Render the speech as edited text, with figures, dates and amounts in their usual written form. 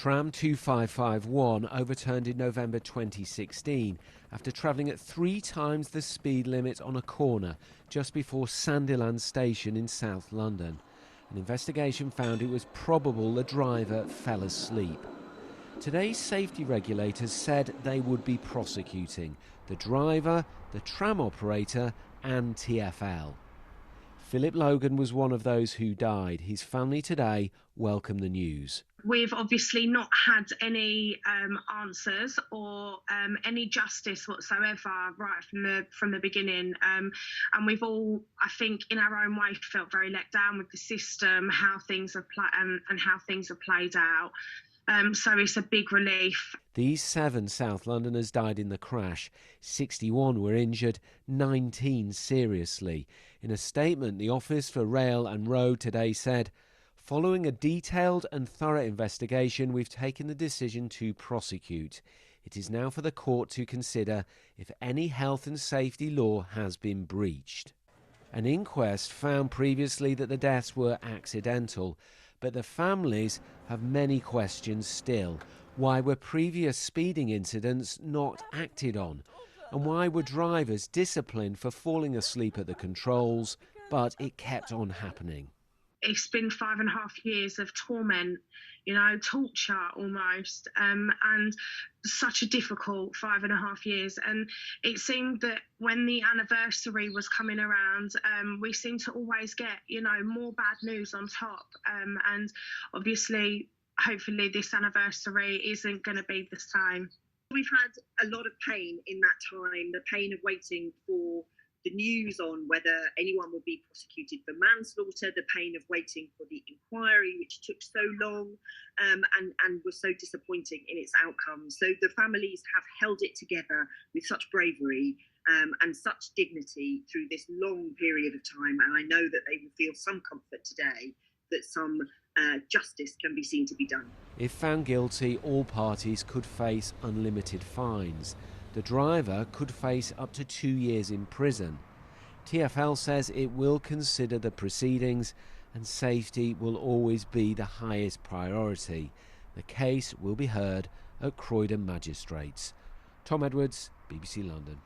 Tram 2551 overturned in November 2016 after travelling at 3 times the speed limit on a corner just before Sandiland Station in South London. An investigation found it was probable the driver fell asleep. Today's safety regulators said they would be prosecuting the driver, the tram operator and TfL. Philip Logan was one of those who died. His family today welcomed the news. We've obviously not had any answers or any justice whatsoever right from the beginning, and we've all, I think, in our own way, felt very let down with the system, how things have and how things have played out. So it's a big relief. These 7 South Londoners died in the crash. 61 were injured, 19 seriously. In a statement, the Office for Rail and Road today said, "Following a detailed and thorough investigation, we've taken the decision to prosecute. It is now for the court to consider if any health and safety law has been breached." An inquest found previously that the deaths were accidental, but the families have many questions still. Why were previous speeding incidents not acted on? And why were drivers disciplined for falling asleep at the controls, but it kept on happening? It's been 5.5 years of torment, torture almost, and such a difficult 5.5 years. And it seemed that when the anniversary was coming around, we seemed to always get, more bad news on top. And obviously, hopefully this anniversary isn't going to be the same. We've had a lot of pain in that time, the pain of waiting for the news on whether anyone would be prosecuted for manslaughter, the pain of waiting for the inquiry, which took so long and was so disappointing in its outcome. So the families have held it together with such bravery and such dignity through this long period of time. And I know that they will feel some comfort today that some justice can be seen to be done. If found guilty, all parties could face unlimited fines. The driver could face up to 2 years in prison. TfL says it will consider the proceedings and safety will always be the highest priority. The case will be heard at Croydon Magistrates. Tom Edwards, BBC London.